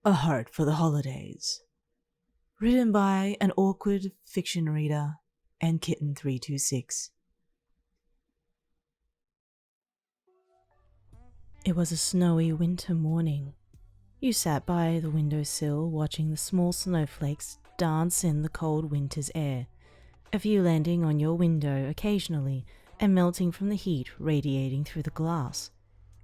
A Heart for the Holidays. Written by an awkward fiction reader and Kitten326. It was a snowy winter morning. You sat by the windowsill watching the small snowflakes dance in the cold winter's air, a few landing on your window occasionally and melting from the heat radiating through the glass.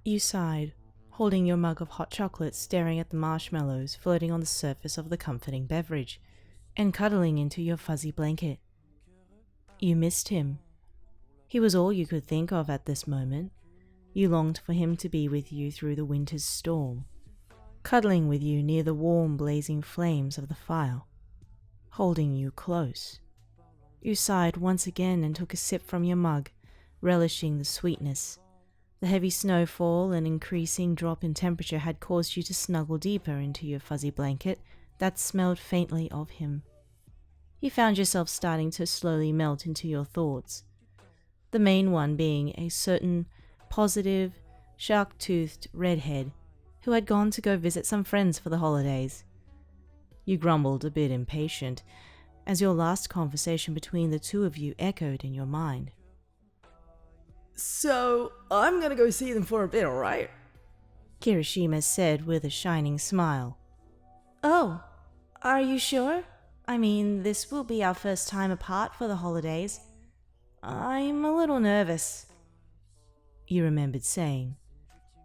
You sighed, holding your mug of hot chocolate, staring at the marshmallows floating on the surface of the comforting beverage, and cuddling into your fuzzy blanket. You missed him. He was all you could think of at this moment. You longed for him to be with you through the winter's storm, cuddling with you near the warm blazing flames of the fire, holding you close. You sighed once again and took a sip from your mug, relishing the sweetness. The heavy snowfall and increasing drop in temperature had caused you to snuggle deeper into your fuzzy blanket that smelled faintly of him. You found yourself starting to slowly melt into your thoughts, the main one being a certain positive, shark-toothed redhead who had gone to go visit some friends for the holidays. You grumbled, a bit impatient, as your last conversation between the two of you echoed in your mind. So, I'm gonna go see them for a bit, alright? Kirishima said with a shining smile. Oh, are you sure? I mean, this will be our first time apart for the holidays. I'm a little nervous, you remembered saying.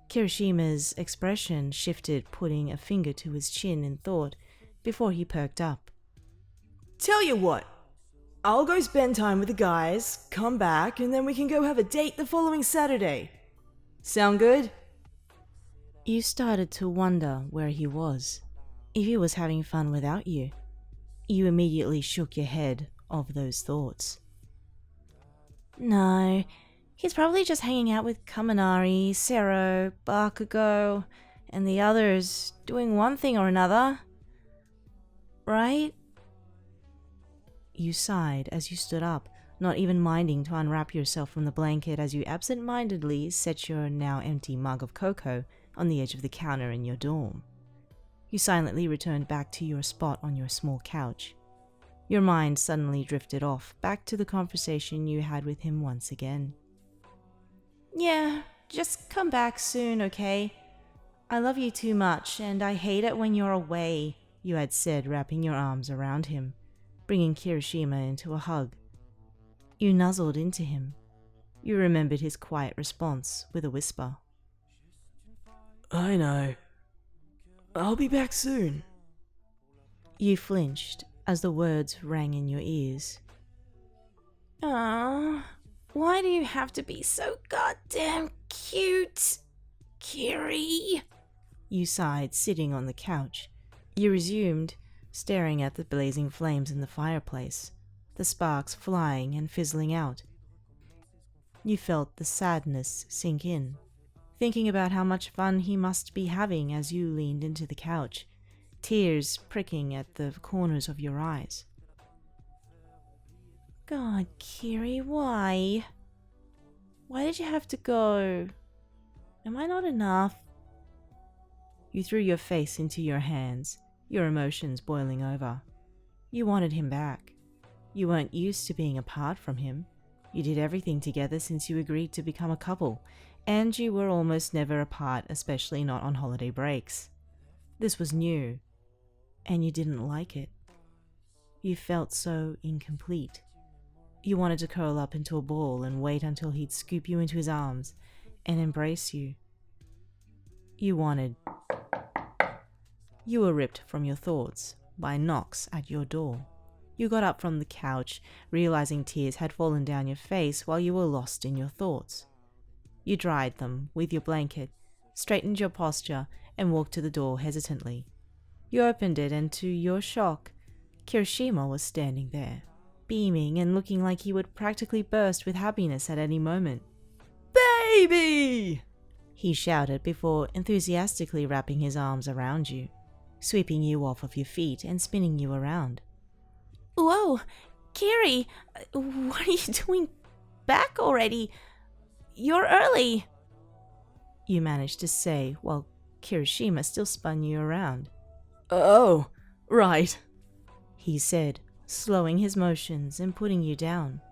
Kirishima's expression shifted, putting a finger to his chin in thought before he perked up. Tell you what, I'll go spend time with the guys, come back, and then we can go have a date the following Saturday. Sound good? You started to wonder where he was, if he was having fun without you. You immediately shook your head of those thoughts. No, he's probably just hanging out with Kaminari, Sero, Bakugo, and the others, doing one thing or another. Right? You sighed as you stood up, not even minding to unwrap yourself from the blanket as you absent-mindedly set your now empty mug of cocoa on the edge of the counter in your dorm. You silently returned back to your spot on your small couch. Your mind suddenly drifted off, back to the conversation you had with him once again. Yeah, just come back soon, okay? I love you too much, and I hate it when you're away, you had said, wrapping your arms around him, bringing Kirishima into a hug. You nuzzled into him. You remembered his quiet response with a whisper. I know. I'll be back soon. You flinched as the words rang in your ears. Aww, why do you have to be so goddamn cute, Kiri? You sighed, sitting on the couch. You resumed, staring at the blazing flames in the fireplace, the sparks flying and fizzling out. You felt the sadness sink in, thinking about how much fun he must be having as you leaned into the couch, tears pricking at the corners of your eyes. God, Kiri, why? Why did you have to go? Am I not enough? You threw your face into your hands, your emotions boiling over. You wanted him back. You weren't used to being apart from him. You did everything together since you agreed to become a couple, and you were almost never apart, especially not on holiday breaks. This was new, and you didn't like it. You felt so incomplete. You wanted to curl up into a ball and wait until he'd scoop you into his arms and embrace you. You were ripped from your thoughts by knocks at your door. You got up from the couch, realizing tears had fallen down your face while you were lost in your thoughts. You dried them with your blanket, straightened your posture, and walked to the door hesitantly. You opened it, and to your shock, Kirishima was standing there, beaming and looking like he would practically burst with happiness at any moment. Baby! He shouted before enthusiastically wrapping his arms around you, sweeping you off of your feet and spinning you around. Whoa, Kiri, what are you doing back already? You're early, you managed to say while Kirishima still spun you around. Oh, right, he said, slowing his motions and putting you down.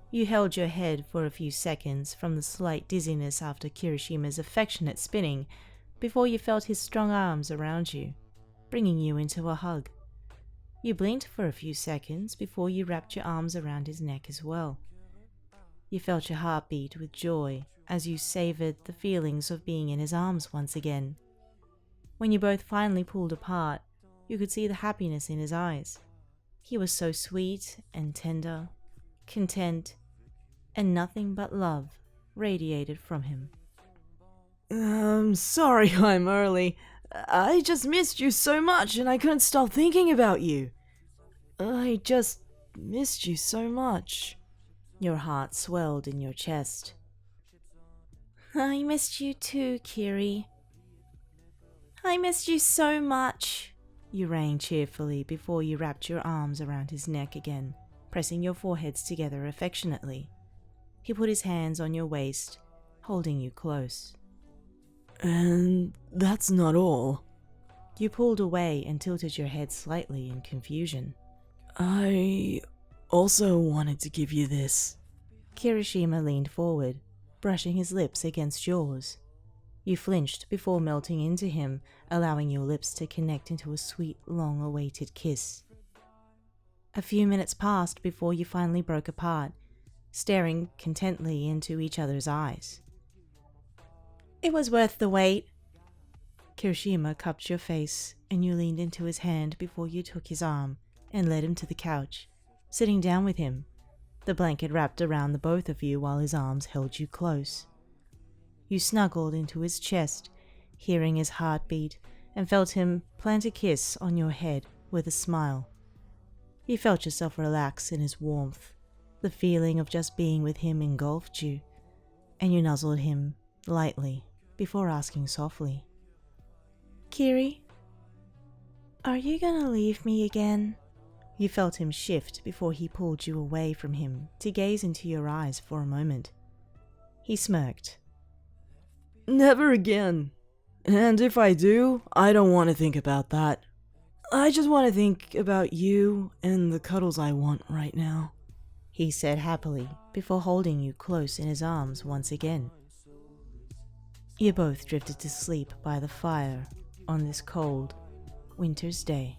You held your head for a few seconds from the slight dizziness after Kirishima's affectionate spinning before you felt his strong arms around you, bringing you into a hug. You blinked for a few seconds before you wrapped your arms around his neck as well. You felt your heart beat with joy as you savored the feelings of being in his arms once again. When you both finally pulled apart, you could see the happiness in his eyes. He was so sweet and tender, content, and nothing but love radiated from him. Sorry I'm early. I just missed you so much and I couldn't stop thinking about you. I just missed you so much. Your heart swelled in your chest. I missed you too, Kiri. I missed you so much, you rang cheerfully before you wrapped your arms around his neck again, pressing your foreheads together affectionately. He put his hands on your waist, holding you close. And that's not all. You pulled away and tilted your head slightly in confusion. I also wanted to give you this. Kirishima leaned forward, brushing his lips against yours. You flinched before melting into him, allowing your lips to connect into a sweet, long-awaited kiss. A few minutes passed before you finally broke apart, staring contently into each other's eyes. It was worth the wait. Kirishima cupped your face, and you leaned into his hand before you took his arm and led him to the couch, sitting down with him, the blanket wrapped around the both of you while his arms held you close. You snuggled into his chest, hearing his heartbeat, and felt him plant a kiss on your head with a smile. You felt yourself relax in his warmth. The feeling of just being with him engulfed you, and you nuzzled him lightly before asking softly, Kiri, are you gonna leave me again? You felt him shift before he pulled you away from him to gaze into your eyes for a moment. He smirked. Never again. And if I do, I don't want to think about that. I just want to think about you and the cuddles I want right now, he said happily before holding you close in his arms once again. You both drifted to sleep by the fire on this cold winter's day.